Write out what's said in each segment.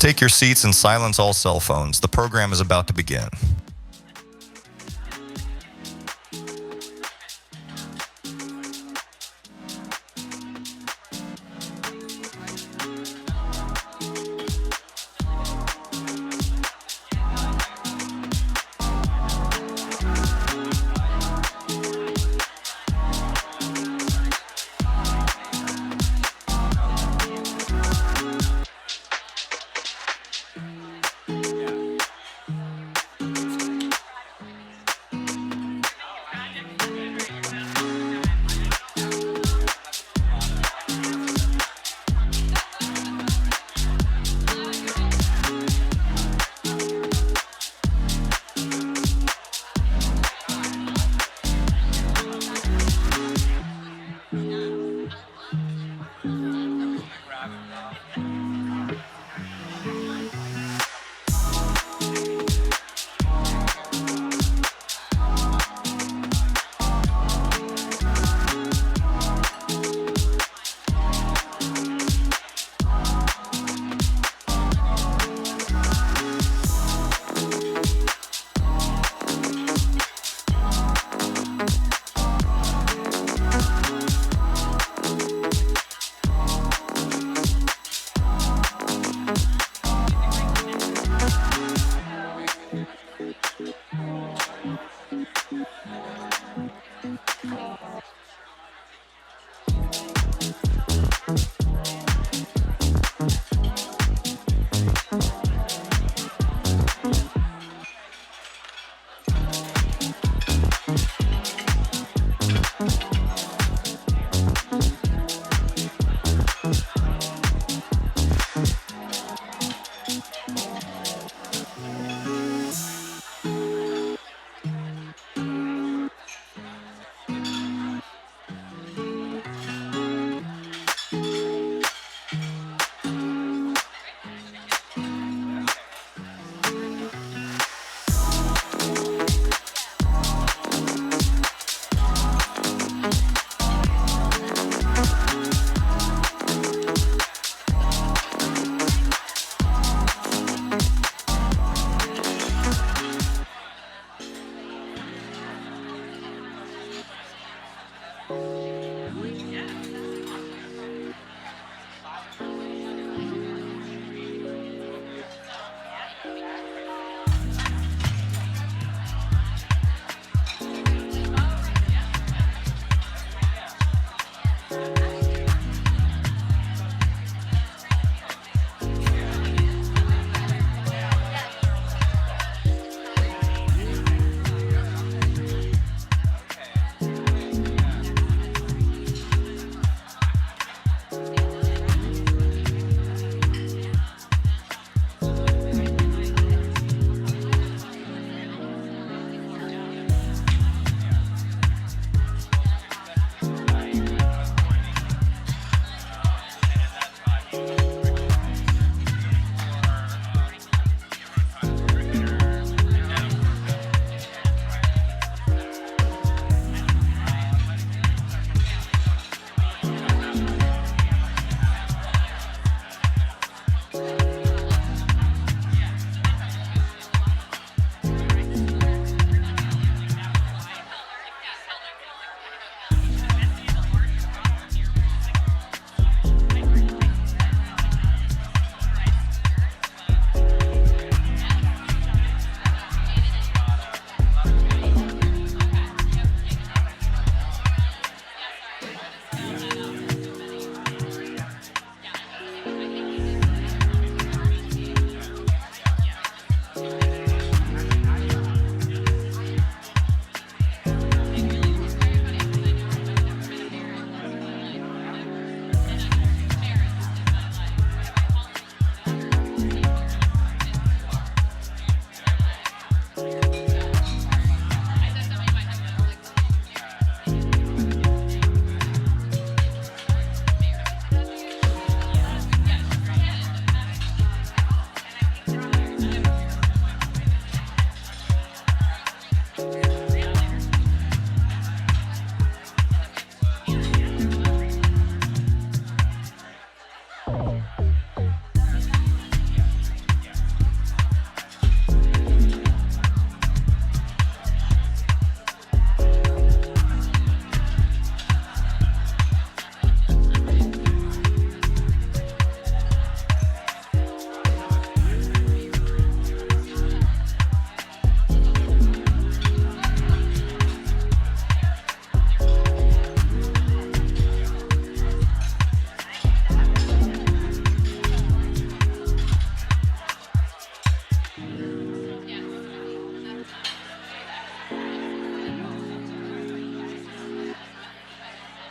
take your seats and silence all cell phones. The program is about to begin.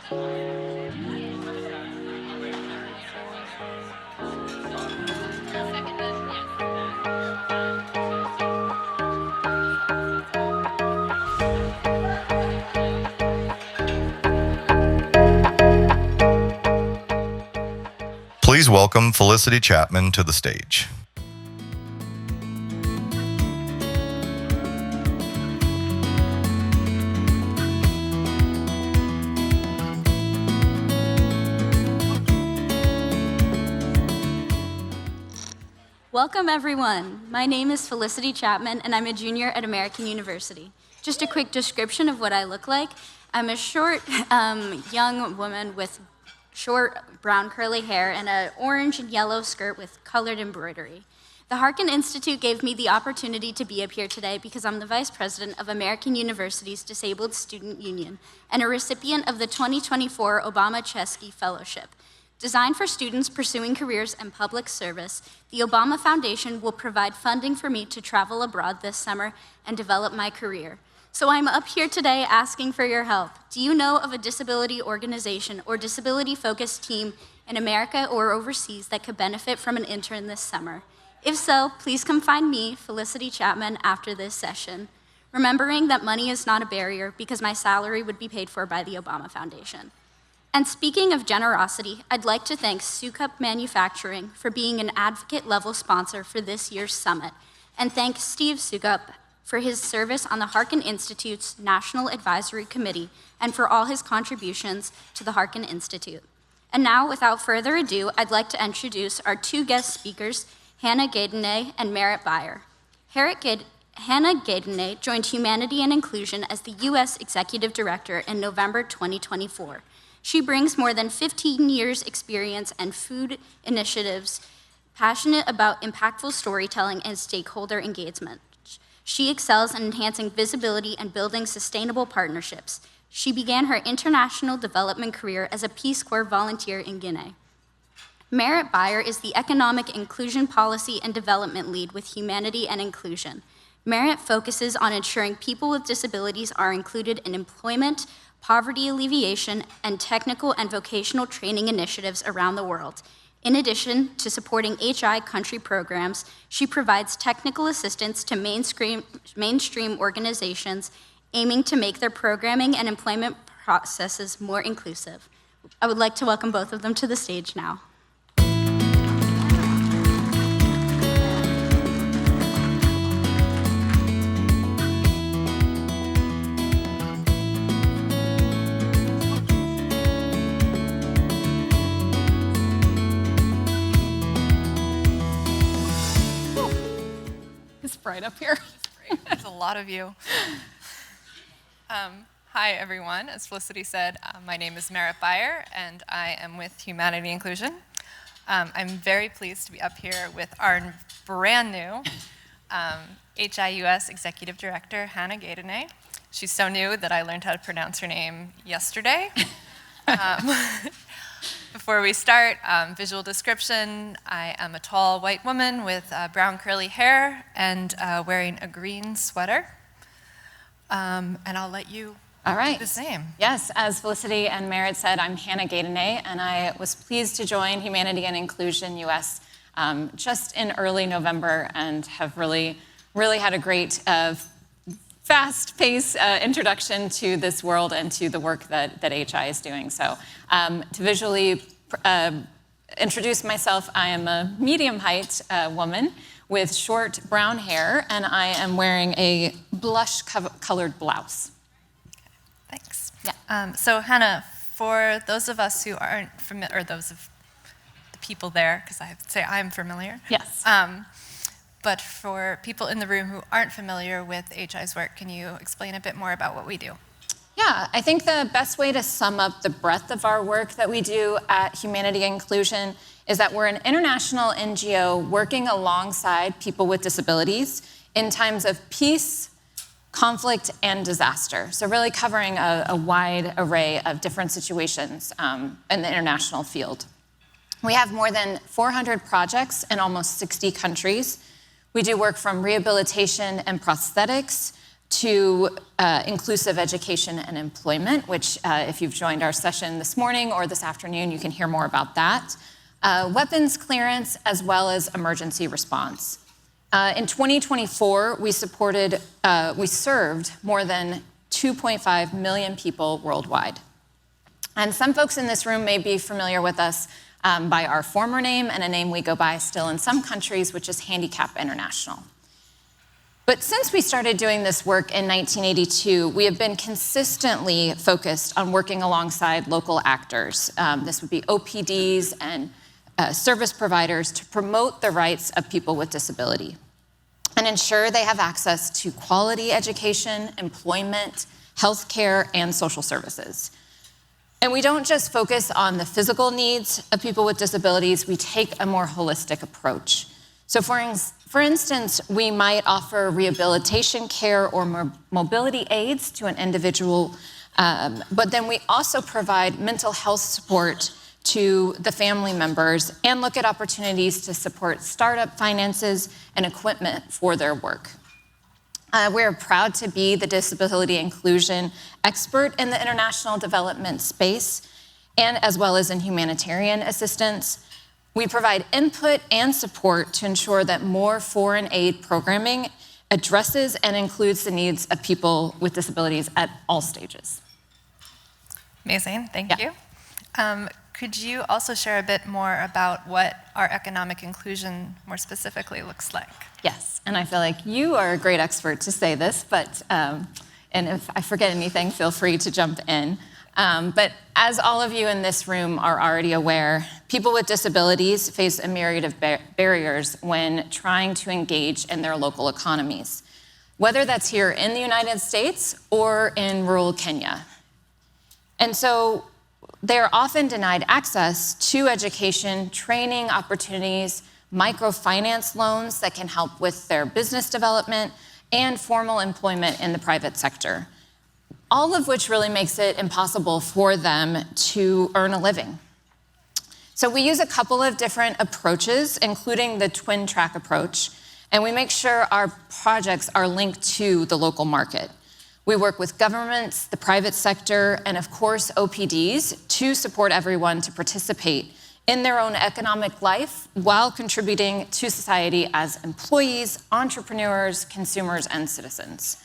Please welcome Felicity Chapman to the stage. Welcome, everyone. My name is Felicity Chapman, and I'm a junior at American University. Just a quick description of what I look like. I'm a short, young woman with short brown curly hair and an orange and yellow skirt with colored embroidery. The Harkin Institute gave me the opportunity to be up here today because I'm the vice president of American University's Disabled Student Union and a recipient of the 2024 Obama Chesky Fellowship. Designed for students pursuing careers in public service, the Obama Foundation will provide funding for me to travel abroad this summer and develop my career. So I'm up here today asking for your help. Do you know of a disability organization or disability-focused team in America or overseas that could benefit from an intern this summer? If so, please come find me, Felicity Chapman, after this session. Remembering that money is not a barrier because my salary would be paid for by the Obama Foundation. And speaking of generosity, I'd like to thank Sukup Manufacturing for being an advocate-level sponsor for this year's summit, and thank Steve Sukup for his service on the Harkin Institute's National Advisory Committee and for all his contributions to the Harkin Institute. And now, without further ado, I'd like to introduce our two guest speakers, Hannah Guedenet and Merritt Beyer. Hannah Guedenet joined Humanity and Inclusion as the U.S. Executive Director in November 2024. She brings more than 15 years' experience in food initiatives, passionate about impactful storytelling and stakeholder engagement. She excels in enhancing visibility and building sustainable partnerships. She began her international development career as a Peace Corps volunteer in Guinea. Merritt Beyer is the Economic Inclusion Policy and Development Lead with Humanity and Inclusion. Merritt focuses on ensuring people with disabilities are included in employment, poverty alleviation, and technical and vocational training initiatives around the world. In addition to supporting HI country programs, she provides technical assistance to mainstream organizations aiming to make their programming and employment processes more inclusive. I would like to welcome both of them to the stage now. Right up here. Great. There's a lot of you. Hi, everyone. As Felicity said, my name is Merritt Beyer, and I am with Humanity Inclusion. I'm very pleased to be up here with our brand new HIUS Executive Director, Hannah Guedenet. She's so new that I learned how to pronounce her name yesterday. Before we start, visual description, I am a tall white woman with brown curly hair and wearing a green sweater. And I'll let you do the same. Yes, as Felicity and Merritt said, I'm Hannah Guedenet, and I was pleased to join Humanity and Inclusion US just in early November and have really had a great fast-paced introduction to this world and to the work that HI is doing. So to visually introduce myself, I am a medium-height woman with short brown hair, and I am wearing a blush-colored blouse. Okay, thanks. Yeah. So Hannah, for those of us who aren't familiar, or those of the people there, because I have to say I'm familiar. Yes. But for people in the room who aren't familiar with HI's work, can you explain a bit more about what we do? Yeah, I think the best way to sum up the breadth of our work that we do at Humanity and Inclusion is that we're an international NGO working alongside people with disabilities in times of peace, conflict, and disaster. So really covering a wide array of different situations in the international field. We have more than 400 projects in almost 60 countries. We do work from rehabilitation and prosthetics to inclusive education and employment, which if you've joined our session this morning or this afternoon, you can hear more about that. Weapons clearance, as well as emergency response. In 2024, we served more than 2.5 million people worldwide. And some folks in this room may be familiar with us by our former name and a name we go by still in some countries, which is Handicap International. But since we started doing this work in 1982, we have been consistently focused on working alongside local actors. This would be OPDs and service providers to promote the rights of people with disability and ensure they have access to quality education, employment, healthcare, and social services. And we don't just focus on the physical needs of people with disabilities, we take a more holistic approach. So for instance, we might offer rehabilitation care or mobility aids to an individual, but then we also provide mental health support to the family members and look at opportunities to support startup finances and equipment for their work. We're proud to be the disability inclusion expert in the international development space, and as well as in humanitarian assistance. We provide input and support to ensure that more foreign aid programming addresses and includes the needs of people with disabilities at all stages. Amazing, thank you. Could you also share a bit more about what our economic inclusion more specifically looks like? Yes, and I feel like you are a great expert to say this, but and if I forget anything, feel free to jump in. But as all of you in this room are already aware, people with disabilities face a myriad of barriers when trying to engage in their local economies, whether that's here in the United States or in rural Kenya. And so they're often denied access to education, training opportunities, microfinance loans that can help with their business development, and formal employment in the private sector, all of which really makes it impossible for them to earn a living. So we use a couple of different approaches, including the twin track approach, and we make sure our projects are linked to the local market. We work with governments, the private sector, and of course, OPDs to support everyone to participate in their own economic life while contributing to society as employees, entrepreneurs, consumers, and citizens.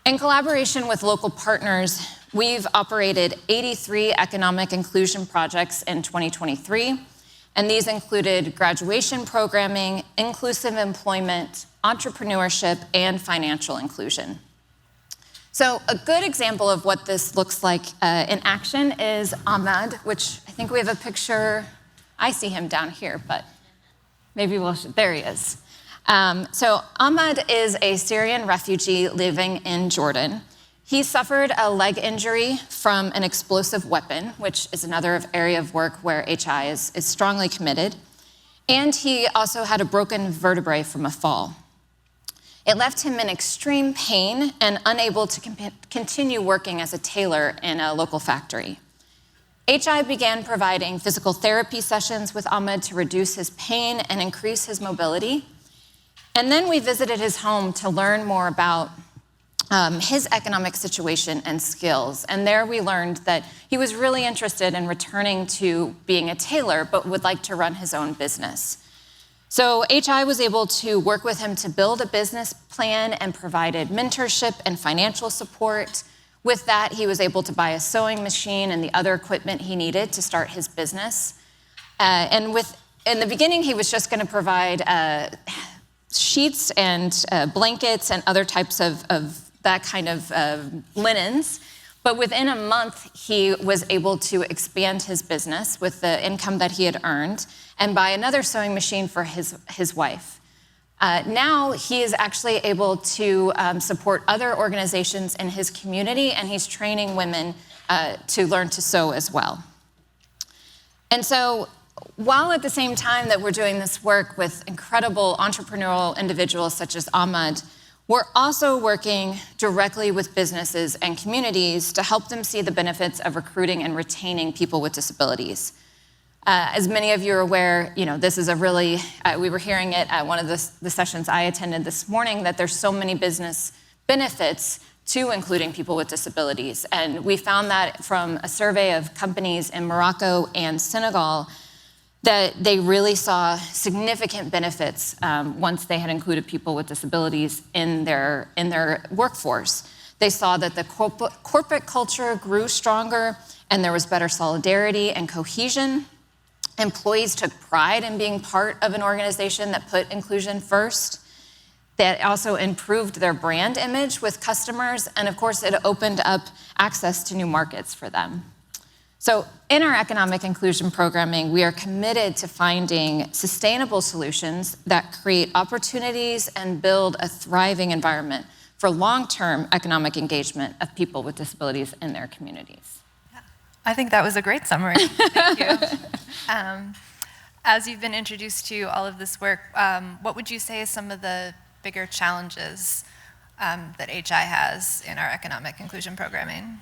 In collaboration with local partners, we've operated 83 economic inclusion projects in 2023, and these included graduation programming, inclusive employment, entrepreneurship, and financial inclusion. So a good example of what this looks like in action is Ahmed, which I think we have a picture. I see him down here, but maybe there he is. So Ahmed is a Syrian refugee living in Jordan. He suffered a leg injury from an explosive weapon, which is another area of work where HI is strongly committed. And he also had a broken vertebrae from a fall. It left him in extreme pain and unable to continue working as a tailor in a local factory. HI began providing physical therapy sessions with Ahmed to reduce his pain and increase his mobility. And then we visited his home to learn more about his economic situation and skills. And there we learned that he was really interested in returning to being a tailor, but would like to run his own business. So HI was able to work with him to build a business plan and provided mentorship and financial support. With that, he was able to buy a sewing machine and the other equipment he needed to start his business. In the beginning, he was just going to provide sheets and blankets and other types of that kind of linens. But within a month, he was able to expand his business with the income that he had earned and buy another sewing machine for his wife. Now he is actually able to support other organizations in his community, and he's training women to learn to sew as well. And so while at the same time that we're doing this work with incredible entrepreneurial individuals such as Ahmed, we're also working directly with businesses and communities to help them see the benefits of recruiting and retaining people with disabilities. As many of you are aware, this is a really, we were hearing it at one of the sessions I attended this morning, that there's so many business benefits to including people with disabilities. And we found that from a survey of companies in Morocco and Senegal, that they really saw significant benefits once they had included people with disabilities in their workforce. They saw that the corporate culture grew stronger, and there was better solidarity and cohesion. Employees took pride in being part of an organization that put inclusion first. That also improved their brand image with customers, and of course, it opened up access to new markets for them. So in our economic inclusion programming, we are committed to finding sustainable solutions that create opportunities and build a thriving environment for long-term economic engagement of people with disabilities in their communities. Yeah. I think that was a great summary. Thank you. As you've been introduced to all of this work, what would you say is some of the bigger challenges that HI has in our economic inclusion programming?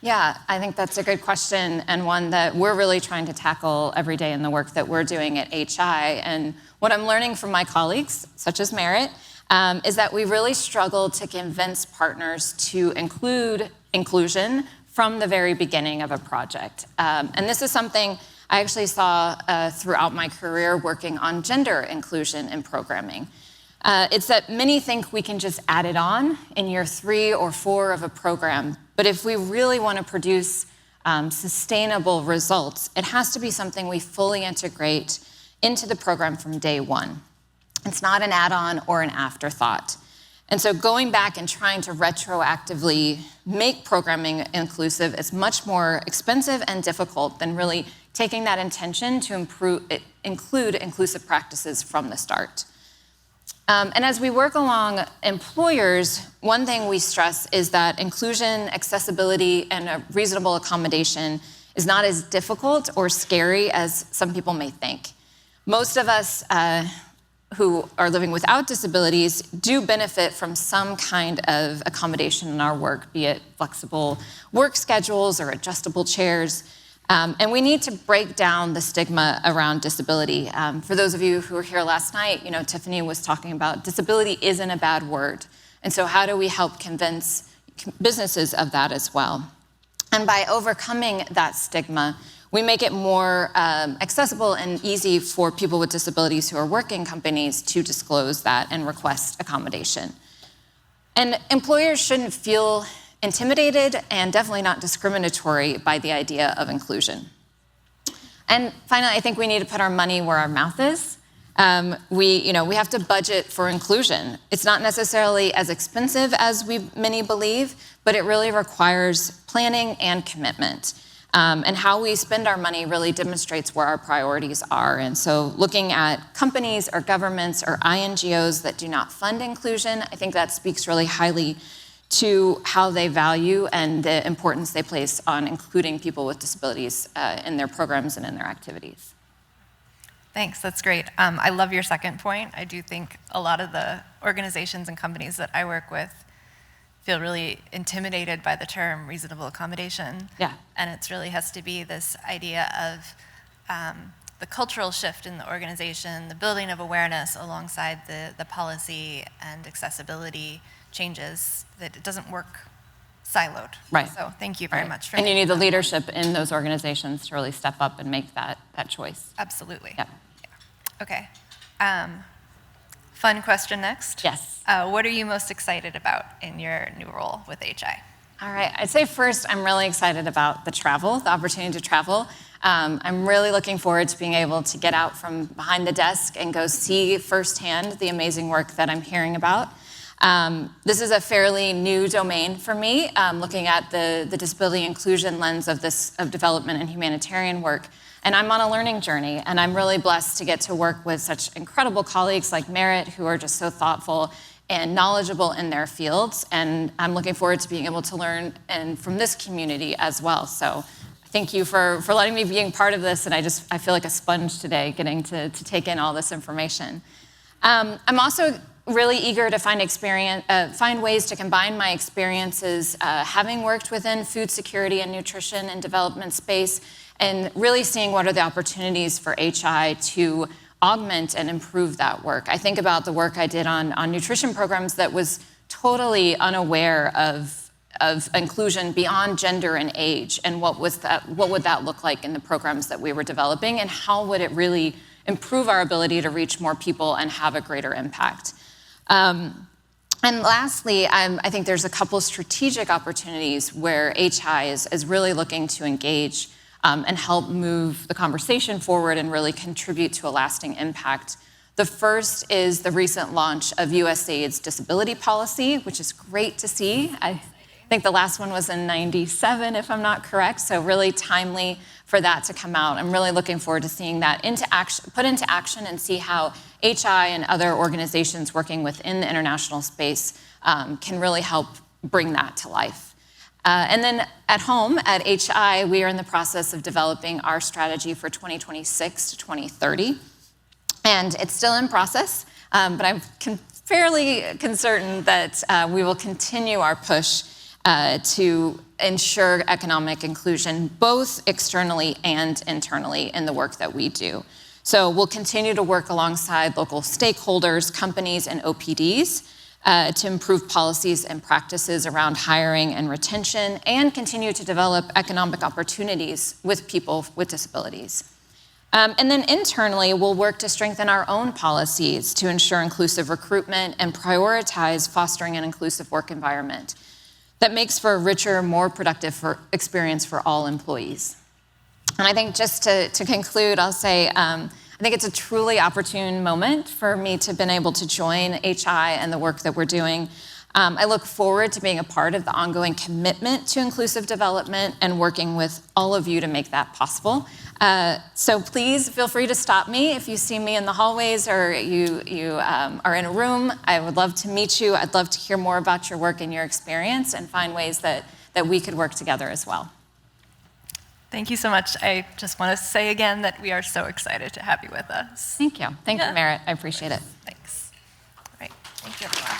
Yeah, I think that's a good question, and one that we're really trying to tackle every day in the work that we're doing at HI. And what I'm learning from my colleagues, such as Merritt, is that we really struggle to convince partners to include inclusion from the very beginning of a project. And this is something I actually saw throughout my career working on gender inclusion in programming. It's that many think we can just add it on in year 3 or 4 of a program, but if we really want to produce sustainable results, it has to be something we fully integrate into the program from day one. It's not an add-on or an afterthought. And so going back and trying to retroactively make programming inclusive is much more expensive and difficult than really taking that intention to include inclusive practices from the start. And as we work along employers, one thing we stress is that inclusion, accessibility, and a reasonable accommodation is not as difficult or scary as some people may think. Most of us who are living without disabilities do benefit from some kind of accommodation in our work, be it flexible work schedules or adjustable chairs. And we need to break down the stigma around disability. For those of you who were here last night, Tiffany was talking about disability isn't a bad word. And so how do we help convince businesses of that as well? And by overcoming that stigma, we make it more accessible and easy for people with disabilities who are working companies to disclose that and request accommodation. And employers shouldn't feel intimidated and definitely not discriminatory by the idea of inclusion. And finally, I think we need to put our money where our mouth is. We have to budget for inclusion. It's not necessarily as expensive as many believe, but it really requires planning and commitment. And how we spend our money really demonstrates where our priorities are. And so looking at companies or governments or INGOs that do not fund inclusion, I think that speaks really highly to how they value and the importance they place on including people with disabilities in their programs and in their activities. Thanks, that's great. I love your second point. I do think a lot of the organizations and companies that I work with feel really intimidated by the term reasonable accommodation. Yeah. And it really has to be this idea of the cultural shift in the organization, the building of awareness alongside the policy and accessibility changes, that it doesn't work siloed. Right. So thank you very much for And you need the leadership in those organizations to really step up and make that choice. Absolutely. Yeah. Okay. Fun question next. Yes. What are you most excited about in your new role with HI? All right, I'd say first I'm really excited about the opportunity to travel. I'm really looking forward to being able to get out from behind the desk and go see firsthand the amazing work that I'm hearing about. This is a fairly new domain for me, looking at the disability inclusion lens of development and humanitarian work. And I'm on a learning journey, and I'm really blessed to get to work with such incredible colleagues like Merritt, who are just so thoughtful and knowledgeable in their fields. And I'm looking forward to being able to learn from this community as well. So thank you for letting me being part of this, and I feel like a sponge today getting to take in all this information. I'm also really eager to find ways to combine my experiences having worked within food security and nutrition and development space, and really seeing what are the opportunities for HI to augment and improve that work. I think about the work I did on nutrition programs that was totally unaware of inclusion beyond gender and age, and what would that look like in the programs that we were developing, and how would it really improve our ability to reach more people and have a greater impact. And lastly, I think there's a couple strategic opportunities where HI is really looking to engage and help move the conversation forward and really contribute to a lasting impact. The first is the recent launch of USAID's disability policy, which is great to see. I think the last one was in '97, if I'm not correct, so really timely for that to come out. I'm really looking forward to seeing that put into action and see how HI and other organizations working within the international space can really help bring that to life. And then at home, at HI, we are in the process of developing our strategy for 2026 to 2030. And it's still in process, but I'm fairly certain that we will continue our push to ensure economic inclusion, both externally and internally in the work that we do. So we'll continue to work alongside local stakeholders, companies, and OPDs to improve policies and practices around hiring and retention, and continue to develop economic opportunities with people with disabilities. And then internally, we'll work to strengthen our own policies to ensure inclusive recruitment and prioritize fostering an inclusive work environment that makes for a richer, more productive experience for all employees. And I think just to conclude, I'll say, I think it's a truly opportune moment for me to have been able to join HI and the work that we're doing. I look forward to being a part of the ongoing commitment to inclusive development and working with all of you to make that possible. So please feel free to stop me if you see me in the hallways or you are in a room. I would love to meet you. I'd love to hear more about your work and your experience and find ways that we could work together as well. Thank you so much. I just want to say again that we are so excited to have you with us. Thank you. Thank you, Merritt. I appreciate it. Thanks. All right. Thank you, everyone.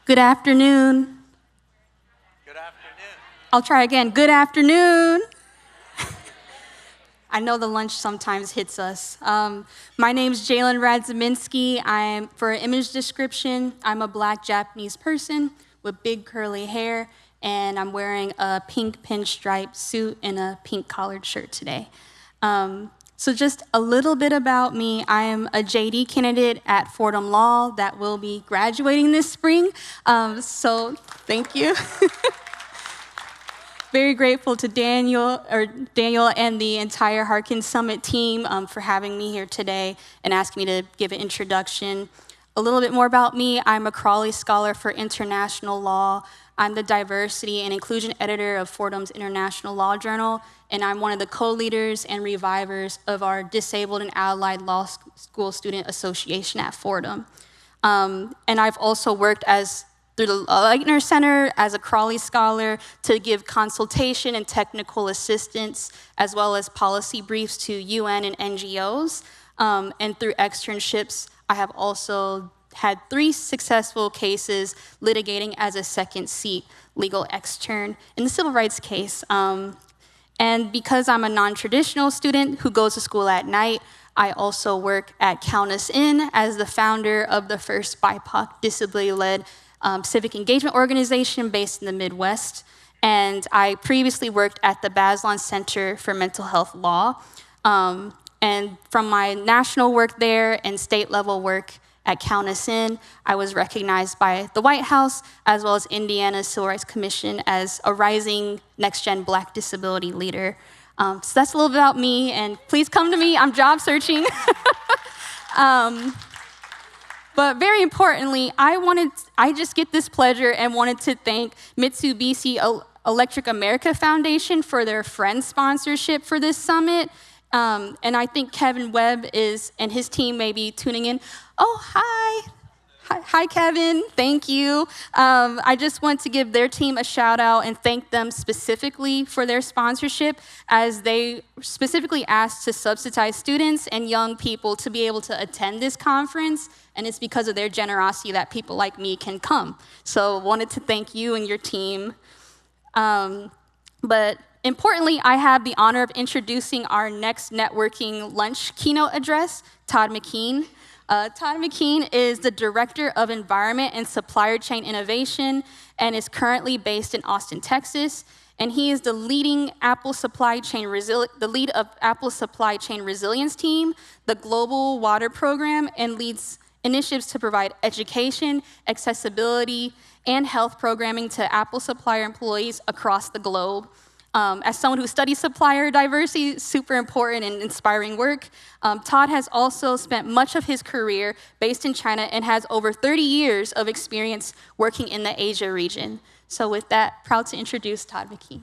Good afternoon. Good afternoon. I'll try again. Good afternoon. I know the lunch sometimes hits us. My name's Jalen Radzaminski. For an image description, I'm a Black Japanese person with big curly hair, and I'm wearing a pink pinstripe suit and a pink collared shirt today. So just a little bit about me. I am a JD candidate at Fordham Law that will be graduating this spring. So thank you. Very grateful to Daniel and the entire Harkin Summit team for having me here today and asking me to give an introduction. A little bit more about me. I'm a Crawley Scholar for International Law. I'm the Diversity and Inclusion Editor of Fordham's International Law Journal, and I'm one of the co-leaders and revivers of our Disabled and Allied Law School Student Association at Fordham. And I've also worked through the Leitner Center as a Crawley Scholar to give consultation and technical assistance, as well as policy briefs to UN and NGOs. And through externships, I have also had 3 successful cases litigating as a second seat legal extern in the civil rights case. And because I'm a non-traditional student who goes to school at night, I also work at Count Us In as the founder of the first BIPOC disability-led civic engagement organization based in the Midwest. And I previously worked at the Bazelon Center for Mental Health Law. And from my national work there and state level work at Count Us In, I was recognized by the White House as well as Indiana's Civil Rights Commission as a rising next-gen Black disability leader. So that's a little bit about me, and please come to me. I'm job searching. But very importantly, I just get this pleasure and wanted to thank Mitsubishi Electric America Foundation for their friend sponsorship for this summit. And I think Kevin Webb and his team may be tuning in. Oh, hi. Hi, Kevin. Thank you. I just want to give their team a shout out and thank them specifically for their sponsorship, as they specifically asked to subsidize students and young people to be able to attend this conference. And it's because of their generosity that people like me can come. So wanted to thank you and your team. But importantly, I have the honor of introducing our next networking lunch keynote address, Todd McKean. Todd McKean is the Director of Environment and Supplier Chain Innovation and is currently based in Austin, Texas. And he is the lead of Apple Supply Chain Resilience Team, the Global Water Program, and leads initiatives to provide education, accessibility, and health programming to Apple supplier employees across the globe. As someone who studies supplier diversity, super important and inspiring work. Todd has also spent much of his career based in China and has over 30 years of experience working in the Asia region. So with that, proud to introduce Todd McKean.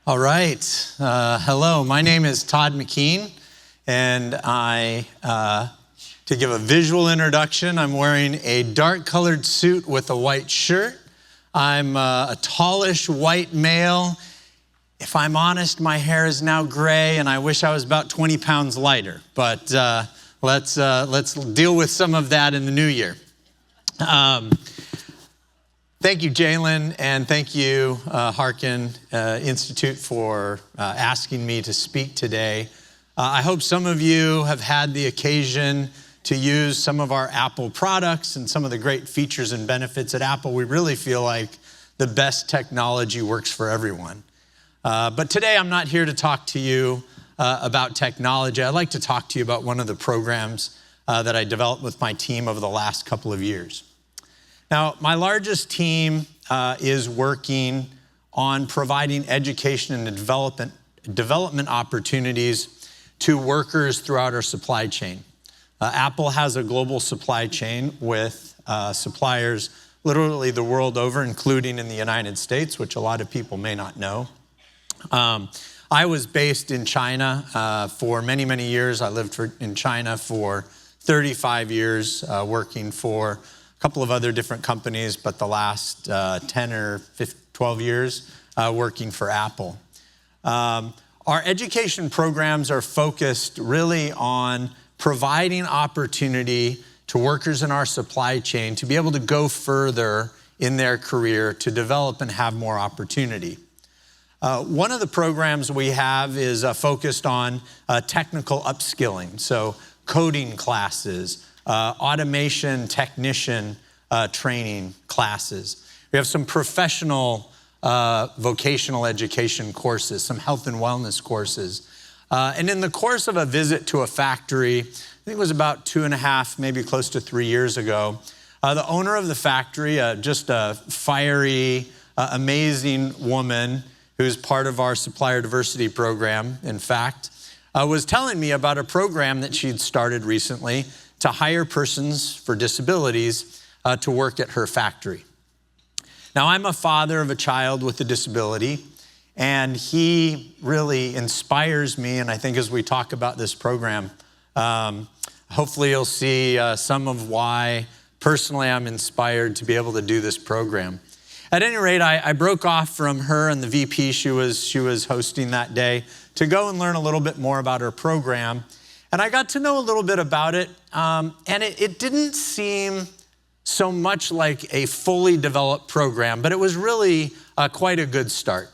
All right. Hello, my name is Todd McKean, and to give a visual introduction, I'm wearing a dark-colored suit with a white shirt. I'm a tallish white male. If I'm honest, my hair is now gray, and I wish I was about 20 pounds lighter. But let's deal with some of that in the new year. Thank you, Jalen, and thank you, Harkin Institute, for asking me to speak today. I hope some of you have had the occasion to use some of our Apple products and some of the great features and benefits at Apple. We really feel like the best technology works for everyone. But today I'm not here to talk to you about technology. I'd like to talk to you about one of the programs that I developed with my team over the last couple of years. Now, my largest team is working on providing education and development opportunities to workers throughout our supply chain. Apple has a global supply chain with suppliers literally the world over, including in the United States, which a lot of people may not know. I was based in China for many, many years. I lived in China for 35 years, working for a couple of other different companies, but the last 10 or 12 years working for Apple. Our education programs are focused really on providing opportunity to workers in our supply chain to be able to go further in their career, to develop and have more opportunity. One of the programs we have is focused on technical upskilling, so coding classes, automation technician training classes. We have some professional vocational education courses, some health and wellness courses. And in the course of a visit to a factory, I think it was about 2.5, maybe close to 3 years ago, the owner of the factory, just a fiery, amazing woman who's part of our supplier diversity program, in fact, was telling me about a program that she'd started recently to hire persons for disabilities to work at her factory. Now, I'm a father of a child with a disability, and he really inspires me, and I think as we talk about this program, hopefully you'll see some of why personally I'm inspired to be able to do this program. At any rate, I broke off from her and the VP she was hosting that day to go and learn a little bit more about her program. And I got to know a little bit about it, and it didn't seem so much like a fully developed program, but it was really quite a good start.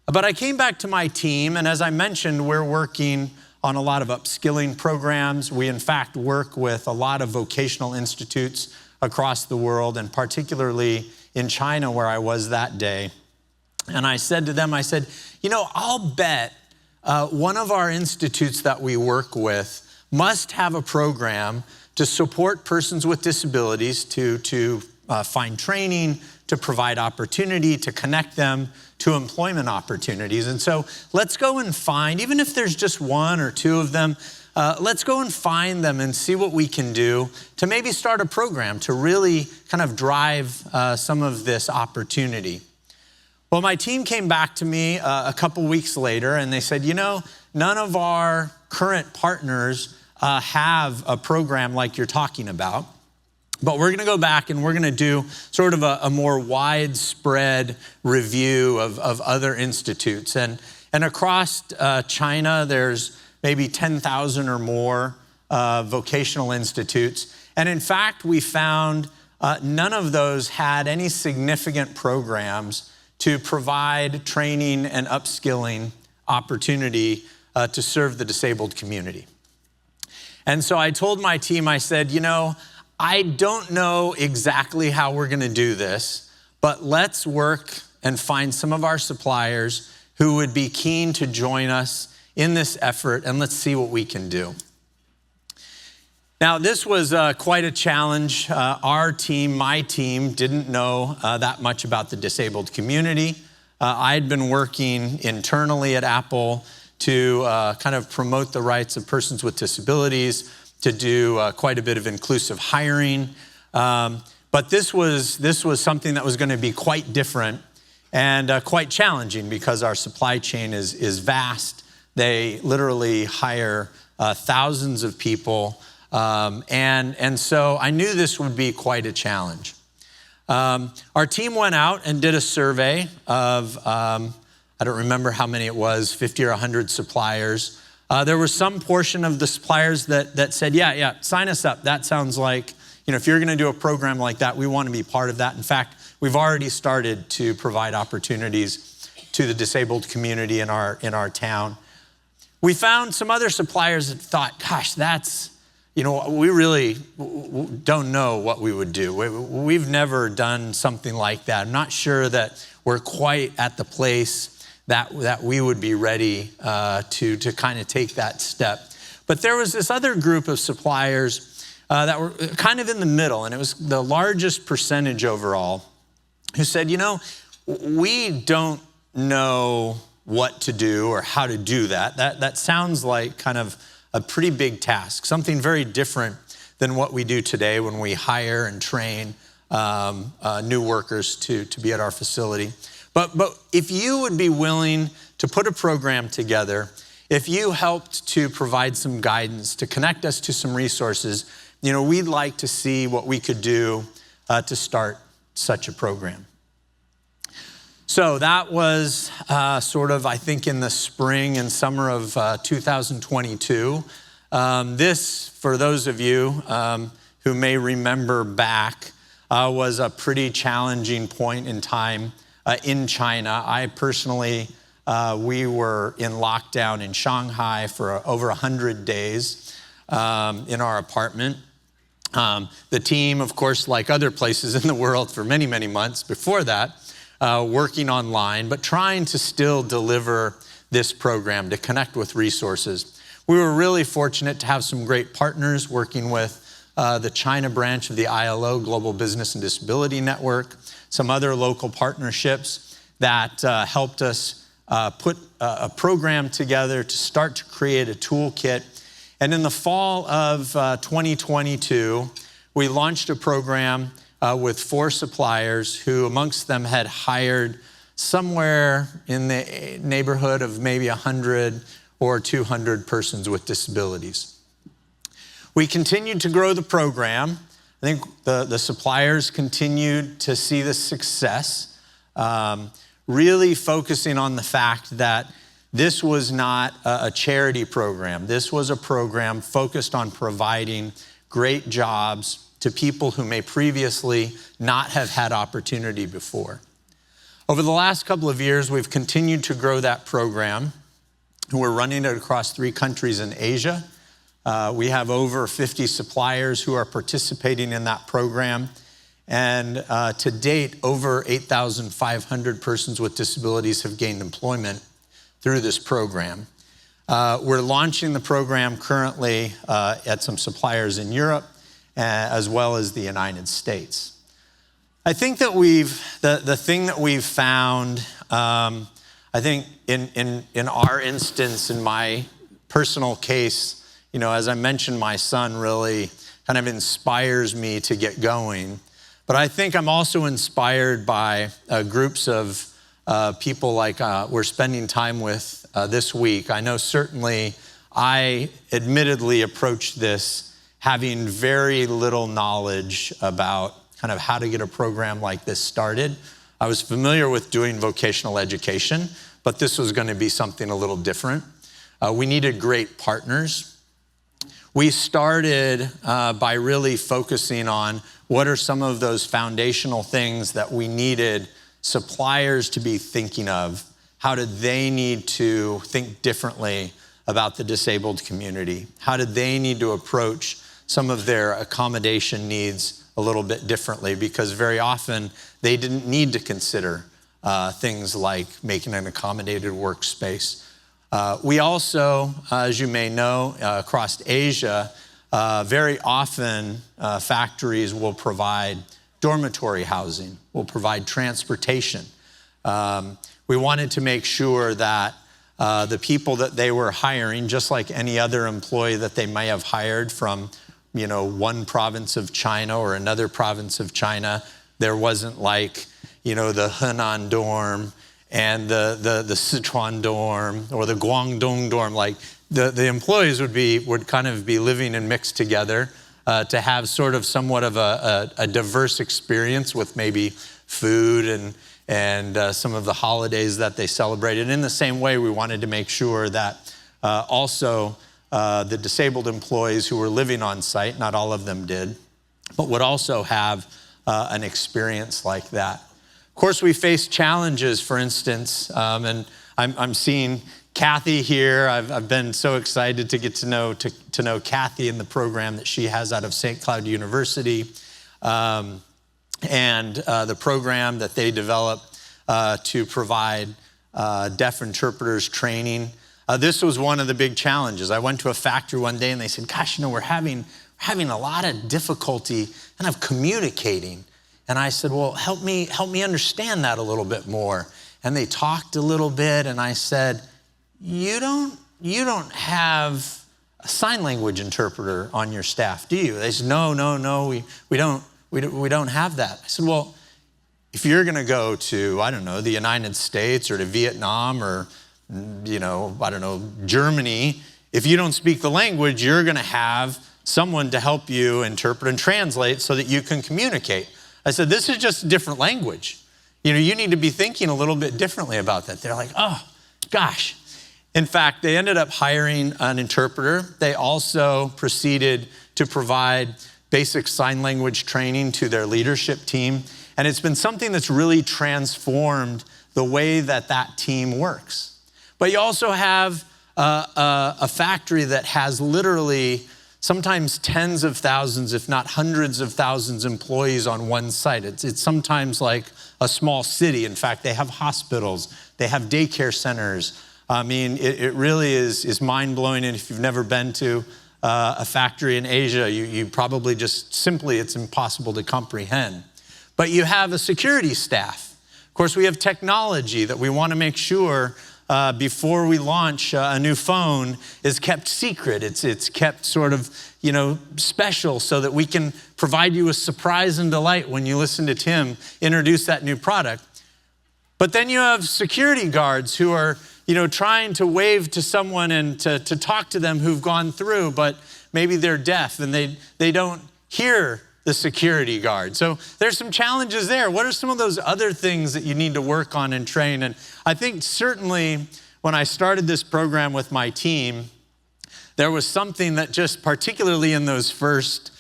But I came back to my team, and as I mentioned, we're working on a lot of upskilling programs. We, in fact, work with a lot of vocational institutes across the world, and particularly in China, where I was that day. And I said to them, I said, you know, I'll bet one of our institutes that we work with must have a program to support persons with disabilities to find training, to provide opportunity, to connect them to employment opportunities. And so let's go and find, even if there's just one or two of them, let's go and find them and see what we can do to maybe start a program to really kind of drive some of this opportunity. Well, my team came back to me a couple weeks later and they said, none of our current partners have a program like you're talking about. But we're going to go back and we're going to do sort of a more widespread review of other institutes. And across China, there's maybe 10,000 or more vocational institutes. And in fact, we found none of those had any significant programs to provide training and upskilling opportunity to serve the disabled community. And so I told my team, I said, I don't know exactly how we're going to do this, but let's work and find some of our suppliers who would be keen to join us in this effort, and let's see what we can do. Now, this was quite a challenge. Our team, my team, didn't know that much about the disabled community. I'd been working internally at Apple to kind of promote the rights of persons with disabilities, to do quite a bit of inclusive hiring. But this was something that was going to be quite different and quite challenging because our supply chain is vast. They literally hire thousands of people. And so I knew this would be quite a challenge. Our team went out and did a survey of, I don't remember how many it was, 50 or 100 suppliers. There was some portion of the suppliers that said, yeah, sign us up. That sounds like, if you're going to do a program like that, we want to be part of that. In fact, we've already started to provide opportunities to the disabled community in our town. We found some other suppliers that thought, gosh, that's, we really don't know what we would do. We've never done something like that. I'm not sure that we're quite at the place that we would be ready to kind of take that step. But there was this other group of suppliers that were kind of in the middle, and it was the largest percentage overall, who said, we don't know what to do or how to do that. That sounds like kind of a pretty big task, something very different than what we do today when we hire and train new workers to be at our facility. But if you would be willing to put a program together, if you helped to provide some guidance, to connect us to some resources, we'd like to see what we could do to start such a program. So that was sort of, I think, in the spring and summer of 2022. This, for those of you who may remember back, was a pretty challenging point in time in China. I personally, we were in lockdown in Shanghai for over 100 days in our apartment. The team, of course, like other places in the world for many, many months before that, working online, but trying to still deliver this program to connect with resources. We were really fortunate to have some great partners working with the China branch of the ILO, Global Business and Disability Network, some other local partnerships that helped us put a program together to start to create a toolkit. And in the fall of 2022, we launched a program with 4 suppliers who amongst them had hired somewhere in the neighborhood of maybe 100 or 200 persons with disabilities. We continued to grow the program. I think the suppliers continued to see the success, really focusing on the fact that this was not a charity program. This was a program focused on providing great jobs to people who may previously not have had opportunity before. Over the last couple of years, we've continued to grow that program. We're running it across 3 countries in Asia. We have over 50 suppliers who are participating in that program. And to date, over 8,500 persons with disabilities have gained employment through this program. We're launching the program currently at some suppliers in Europe, as well as the United States. I think that the thing that we've found, I think in our instance, in my personal case, as I mentioned, my son really kind of inspires me to get going. But I think I'm also inspired by groups of people like we're spending time with this week. I know certainly I admittedly approached this having very little knowledge about kind of how to get a program like this started. I was familiar with doing vocational education, but this was going to be something a little different. We needed great partners. We started by really focusing on what are some of those foundational things that we needed suppliers to be thinking of. How did they need to think differently about the disabled community? How did they need to approach some of their accommodation needs a little bit differently? Because very often they didn't need to consider things like making an accommodated workspace. We also, as you may know, across Asia, very often factories will provide dormitory housing, will provide transportation. We wanted to make sure that the people that they were hiring, just like any other employee that they may have hired from one province of China or another province of China, there wasn't like, the Henan dorm and the Sichuan dorm or the Guangdong dorm. Like the employees would kind of be living and mixed together to have sort of somewhat of a diverse experience with maybe food and some of the holidays that they celebrated. In the same way, we wanted to make sure that also the disabled employees who were living on site, not all of them did, but would also have an experience like that. Of course, we faced challenges, for instance, and I'm seeing Kathy here. I've been so excited to get to know Kathy in the program that she has out of St. Cloud University, and the program that they developed to provide deaf interpreters training. This was one of the big challenges. I went to a factory one day and they said, gosh, we're having a lot of difficulty kind of communicating. And I said, well, help me understand that a little bit more. And they talked a little bit and I said, you don't have a sign language interpreter on your staff, do you? They said, no, we don't have that. I said, well, if you're gonna go to, I don't know, the United States or to Vietnam or, Germany, if you don't speak the language, you're gonna have someone to help you interpret and translate so that you can communicate. I said, this is just a different language. You need to be thinking a little bit differently about that. They're like, oh, gosh. In fact, they ended up hiring an interpreter. They also proceeded to provide basic sign language training to their leadership team. And it's been something that's really transformed the way that team works. But you also have a factory that has literally sometimes tens of thousands, if not hundreds of thousands employees on one site. It's sometimes like a small city. In fact, they have hospitals, they have daycare centers. I mean, it really is mind-blowing. And if you've never been to a factory in Asia, you probably just simply, it's impossible to comprehend. But you have a security staff. Of course, we have technology that we want to make sure before we launch a new phone is kept secret. It's kept sort of, special so that we can provide you a surprise and delight when you listen to Tim introduce that new product. But then you have security guards who are, trying to wave to someone and to talk to them who've gone through, but maybe they're deaf and they don't hear the security guard. So there's some challenges there. What are some of those other things that you need to work on and train? And I think certainly when I started this program with my team, there was something that just particularly in those first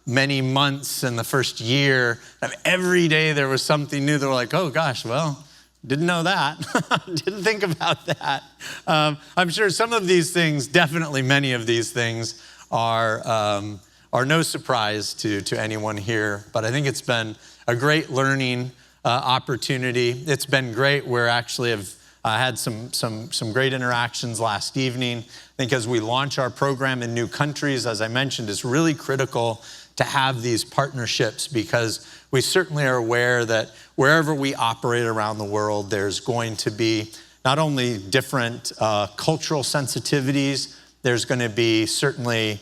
many months and the first year, every day there was something new. They were like, oh gosh, well, didn't know that. Didn't think about that. I'm sure some of these things, definitely many of these things are no surprise to anyone here, but I think it's been a great learning opportunity. It's been great. We're actually have I had some great interactions last evening. I think as we launch our program in new countries, as I mentioned, it's really critical to have these partnerships because we certainly are aware that wherever we operate around the world, there's going to be not only different cultural sensitivities, there's going to be certainly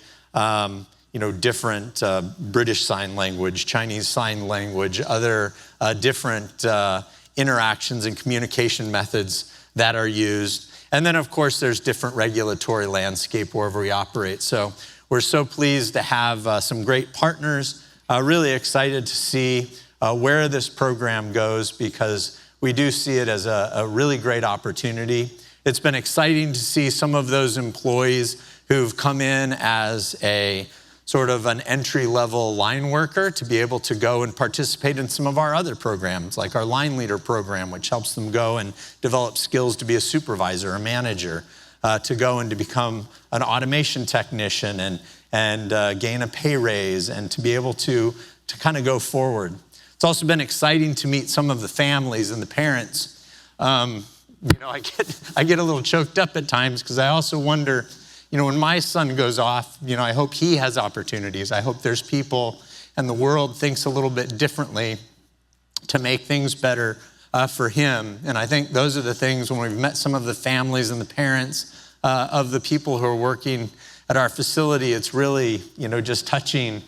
different British Sign Language, Chinese Sign Language, other different interactions and communication methods that are used. And then, of course, there's different regulatory landscape wherever we operate. So we're so pleased to have some great partners, really excited to see where this program goes because we do see it as a really great opportunity. It's been exciting to see some of those employees who've come in as a sort of an entry-level line worker to be able to go and participate in some of our other programs, like our Line Leader program, which helps them go and develop skills to be a supervisor, a manager, to go and to become an automation technician and gain a pay raise and to be able to kind of go forward. It's also been exciting to meet some of the families and the parents. I get a little choked up at times because I also wonder, when my son goes off, I hope he has opportunities. I hope there's people and the world thinks a little bit differently to make things better for him. And I think those are the things when we've met some of the families and the parents of the people who are working at our facility, it's really, just touching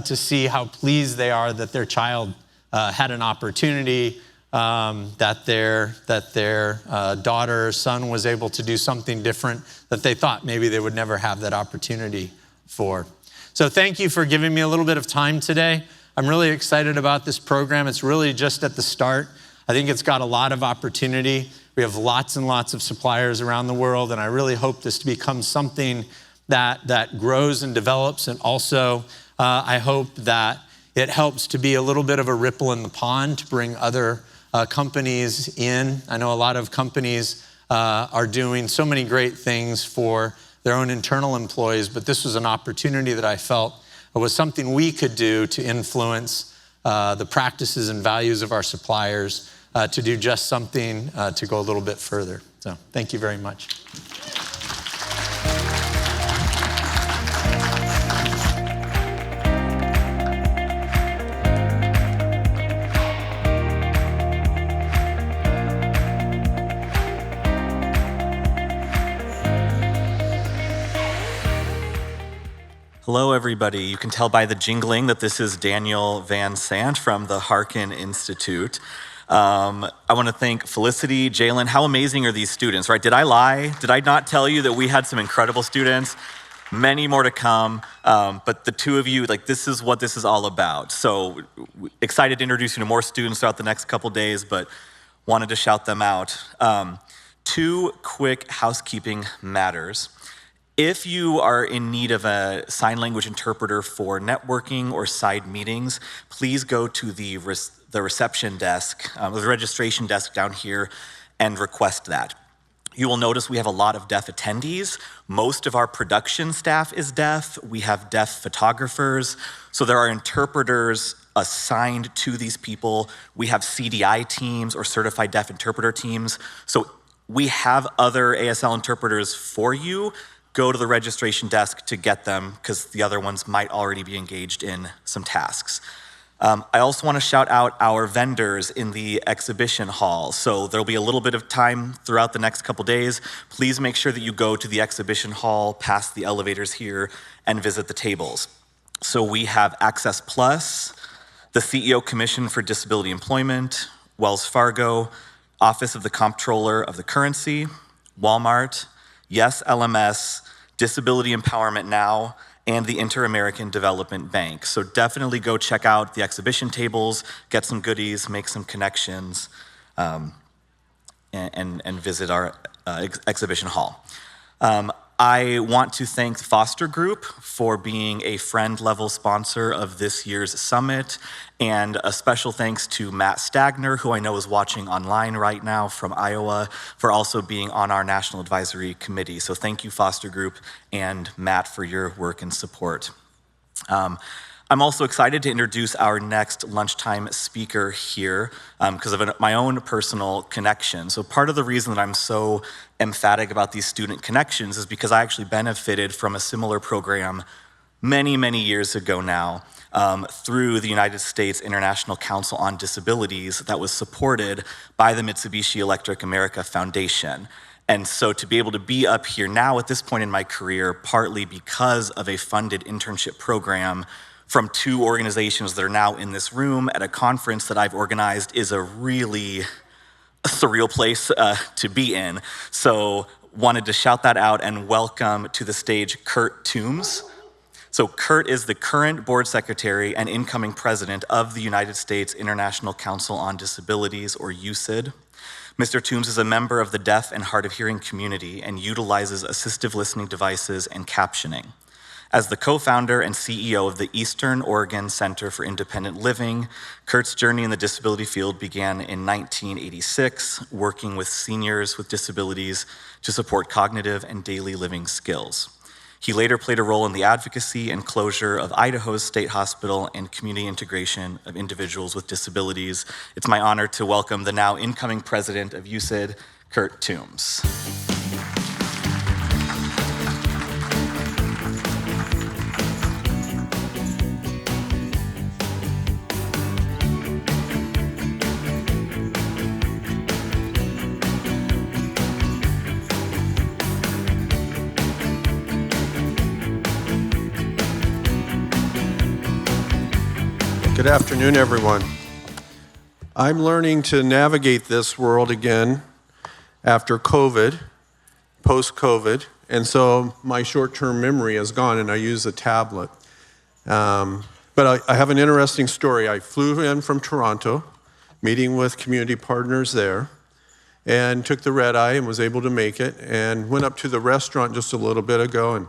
to see how pleased they are that their child had an opportunity, that their daughter or son was able to do something different that they thought maybe they would never have that opportunity for. So thank you for giving me a little bit of time today. I'm really excited about this program. It's really just at the start. I think it's got a lot of opportunity. We have lots and lots of suppliers around the world, and I really hope this to become something that grows and develops. And also, I hope that it helps to be a little bit of a ripple in the pond to bring other companies in. I know a lot of companies are doing so many great things for their own internal employees, but this was an opportunity that I felt was something we could do to influence the practices and values of our suppliers to do just something to go a little bit further. So thank you very much. Hello, everybody. You can tell by the jingling that this is Daniel Van Sant from the Harkin Institute. I want to thank Felicity, Jalen. How amazing are these students, right? Did I lie? Did I not tell you that we had some incredible students? Many more to come, but the two of you, this is what this is all about. So excited to introduce you to more students throughout the next couple days, but wanted to shout them out. Two quick housekeeping matters. If you are in need of a sign language interpreter for networking or side meetings, please go to the reception desk, the registration desk down here, and request that. You will notice we have a lot of deaf attendees. Most of our production staff is deaf. We have deaf photographers. So there are interpreters assigned to these people. We have CDI teams or certified deaf interpreter teams. So we have other ASL interpreters for you. Go to the registration desk to get them because the other ones might already be engaged in some tasks. I also want to shout out our vendors in the exhibition hall. So there'll be a little bit of time throughout the next couple days. Please make sure that you go to the exhibition hall, past the elevators here, and visit the tables. So we have Access Plus, the CEO Commission for Disability Employment, Wells Fargo, Office of the Comptroller of the Currency, Walmart, Yes LMS, Disability Empowerment Now, and the Inter-American Development Bank. So definitely go check out the exhibition tables, get some goodies, make some connections, and visit our exhibition hall. I want to thank the Foster Group for being a friend-level sponsor of this year's summit, and a special thanks to Matt Stagner, who I know is watching online right now from Iowa, for also being on our National Advisory Committee. So thank you, Foster Group, and Matt for your work and support. I'm also excited to introduce our next lunchtime speaker here because of my own personal connection. So part of the reason that I'm so emphatic about these student connections is because I actually benefited from a similar program many, many years ago now through the United States International Council on Disabilities that was supported by the Mitsubishi Electric America Foundation. And so to be able to be up here now at this point in my career, partly because of a funded internship program from two organizations that are now in this room at a conference that I've organized, is a really surreal place to be in. So wanted to shout that out and welcome to the stage Kirt Toombs. So Kirt is the current board secretary and incoming president of the United States International Council on Disabilities, or EOCIL. Mr. Toombs is a member of the deaf and hard of hearing community and utilizes assistive listening devices and captioning. As the co-founder and CEO of the Eastern Oregon Center for Independent Living, Kirt's journey in the disability field began in 1986, working with seniors with disabilities to support cognitive and daily living skills. He later played a role in the advocacy and closure of Idaho's State Hospital and community integration of individuals with disabilities. It's my honor to welcome the now incoming president of EOCIL, Kirt Toombs. Good afternoon, everyone. I'm learning to navigate this world again after COVID, post-COVID, and so my short-term memory is gone and I use a tablet. But I have an interesting story. I flew in from Toronto, meeting with community partners there, and took the red eye and was able to make it, and went up to the restaurant just a little bit ago,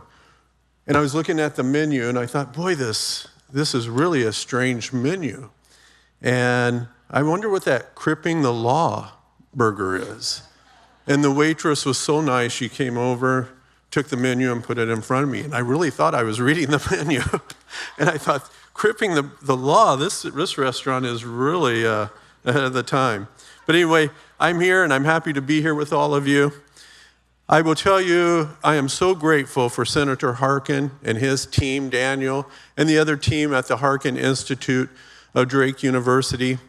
and I was looking at the menu and I thought, boy, this is really a strange menu. And I wonder what that cripping the law burger is. And the waitress was so nice, she came over, took the menu and put it in front of me. And I really thought I was reading the menu. And I thought, cripping the law, this restaurant is really ahead of the time. But anyway, I'm here and I'm happy to be here with all of you. I will tell you, I am so grateful for Senator Harkin and his team, Daniel, and the other team at the Harkin Institute of Drake University,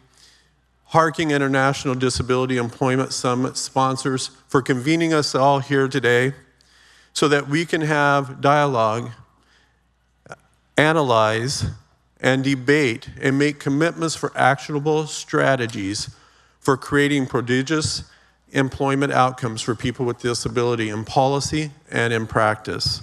Harkin International Disability Employment Summit sponsors, for convening us all here today so that we can have dialogue, analyze, and debate, and make commitments for actionable strategies for creating prodigious employment outcomes for people with disability in policy and in practice.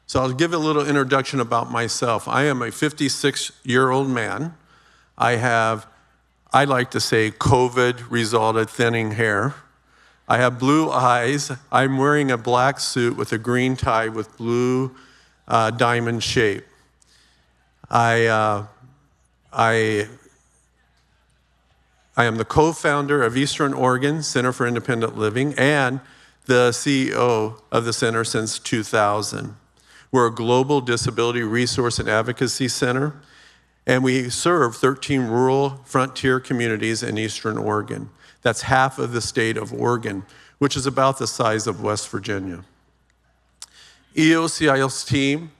So I'll give a little introduction about myself. I am a 56-year-old man. I like to say COVID resulted thinning hair. I have blue eyes. I'm wearing a black suit with a green tie with blue diamond shape. I am the co-founder of Eastern Oregon Center for Independent Living and the CEO of the center since 2000. We're a global disability resource and advocacy center, and we serve 13 rural frontier communities in Eastern Oregon. That's half of the state of Oregon, which is about the size of West Virginia. EOCIL's team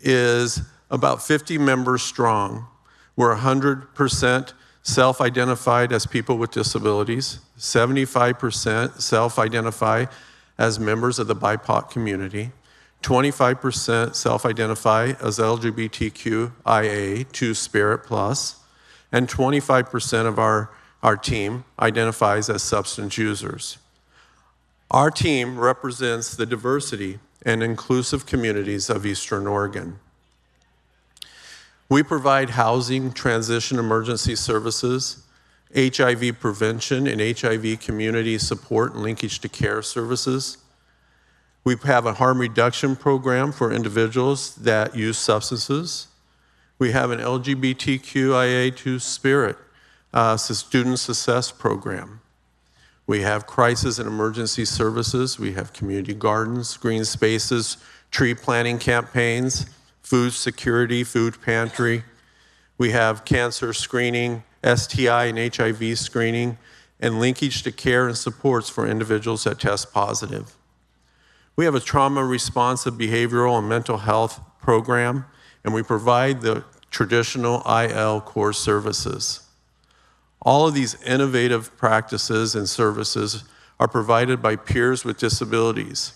is about 50 members strong. We're 100% self-identified as people with disabilities, 75% self-identify as members of the BIPOC community, 25% self-identify as LGBTQIA, Two-Spirit Plus, and 25% of our team identifies as substance users. Our team represents the diversity and inclusive communities of Eastern Oregon. We provide housing, transition emergency services, HIV prevention and HIV community support and linkage to care services. We have a harm reduction program for individuals that use substances. We have an LGBTQIA2 Spirit student success program. We have crisis and emergency services. We have community gardens, green spaces, tree planting campaigns, food security, food pantry. We have cancer screening, STI and HIV screening, and linkage to care and supports for individuals that test positive. We have a trauma-responsive behavioral and mental health program, and we provide the traditional IL core services. All of these innovative practices and services are provided by peers with disabilities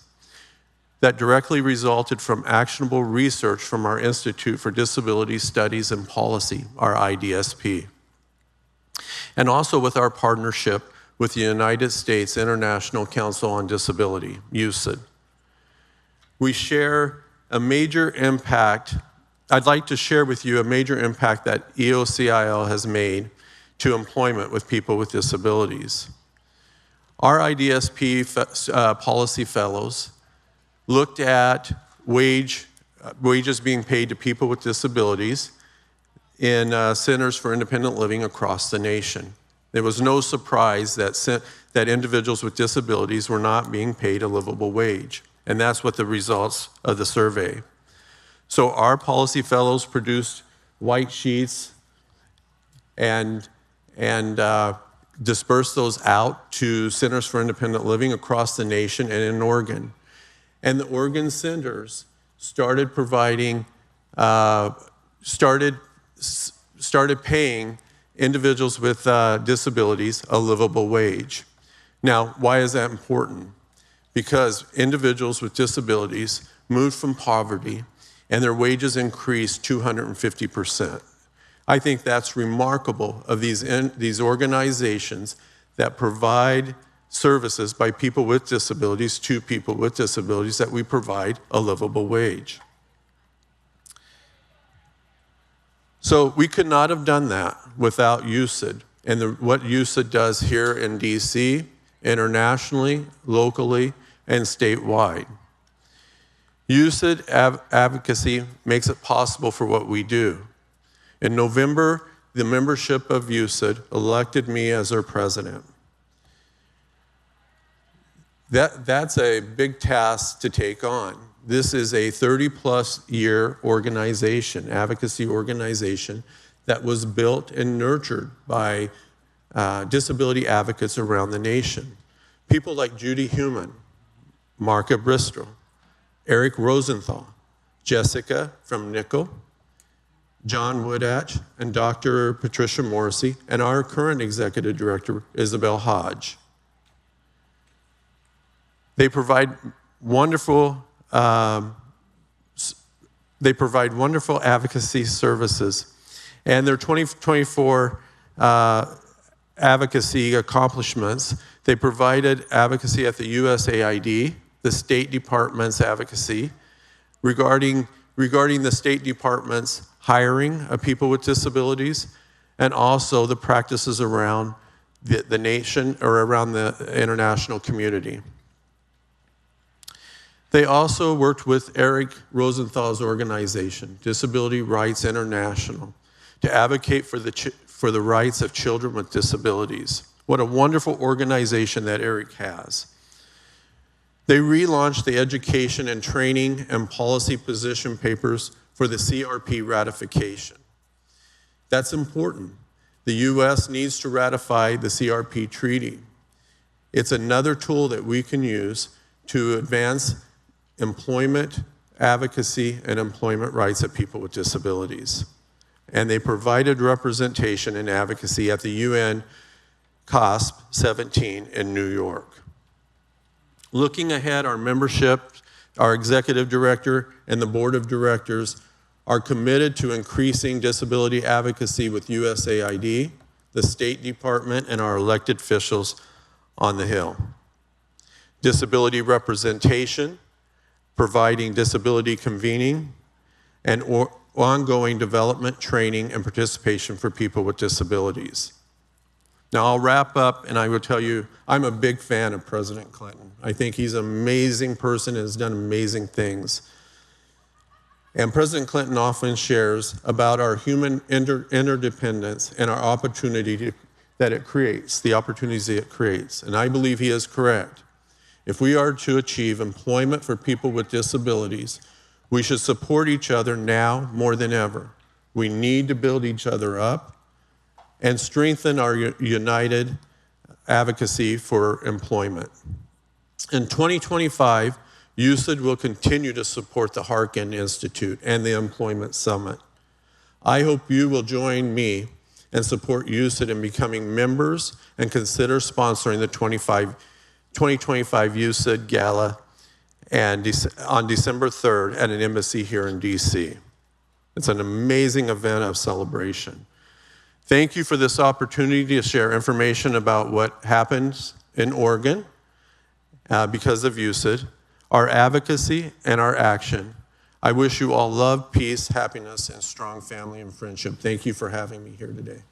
that directly resulted from actionable research from our Institute for Disability Studies and Policy, our IDSP, and also with our partnership with the United States International Council on Disability, EOCIL. We share a major impact. I'd like to share with you a major impact that EOCIL has made to employment with people with disabilities. Our IDSP policy fellows looked at wages being paid to people with disabilities in centers for independent living across the nation. There was no surprise that individuals with disabilities were not being paid a livable wage, and that's what the results of the survey. So our policy fellows produced white sheets and dispersed those out to centers for independent living across the nation and in Oregon. And the Oregon centers started providing, started paying individuals with disabilities a livable wage. Now, why is that important? Because individuals with disabilities moved from poverty and their wages increased 250%. I think that's remarkable of these organizations that provide services by people with disabilities to people with disabilities, that we provide a livable wage. So we could not have done that without EOCIL and what EOCIL does here in DC, internationally, locally, and statewide. EOCIL advocacy makes it possible for what we do. In November, the membership of EOCIL elected me as their president. That's a big task to take on. This is a 30-plus year organization, advocacy organization, that was built and nurtured by disability advocates around the nation. People like Judy Heumann, Marka Bristol, Eric Rosenthal, Jessica from Nickel, John Woodach, and Dr. Patricia Morrissey, and our current executive director, Isabel Hodge. They provide wonderful advocacy services, and their 2024 advocacy accomplishments. They provided advocacy at the USAID, the State Department's advocacy regarding the State Department's hiring of people with disabilities, and also the practices around the nation or around the international community. They also worked with Eric Rosenthal's organization, Disability Rights International, to advocate for the rights of children with disabilities. What a wonderful organization that Eric has. They relaunched the education and training and policy position papers for the CRP ratification. That's important. The U.S. needs to ratify the CRP treaty. It's another tool that we can use to advance employment, advocacy, and employment rights of people with disabilities. And they provided representation and advocacy at the UN COSP 17 in New York. Looking ahead, our membership, our executive director, and the board of directors are committed to increasing disability advocacy with USAID, the State Department, and our elected officials on the Hill. Disability representation, providing disability convening, and ongoing development, training, and participation for people with disabilities. Now I'll wrap up and I will tell you, I'm a big fan of President Clinton. I think he's an amazing person and has done amazing things. And President Clinton often shares about our human interdependence and our opportunity that it creates, the opportunities that it creates. And I believe he is correct. If we are to achieve employment for people with disabilities, we should support each other now more than ever. We need to build each other up and strengthen our united advocacy for employment. In 2025, UCID will continue to support the Harkin Institute and the Employment Summit. I hope you will join me and support UCID in becoming members and consider sponsoring the 2025 UCID Gala on December 3rd at an embassy here in DC. It's an amazing event of celebration. Thank you for this opportunity to share information about what happens in Oregon because of UCID, our advocacy, and our action. I wish you all love, peace, happiness, and strong family and friendship. Thank you for having me here today.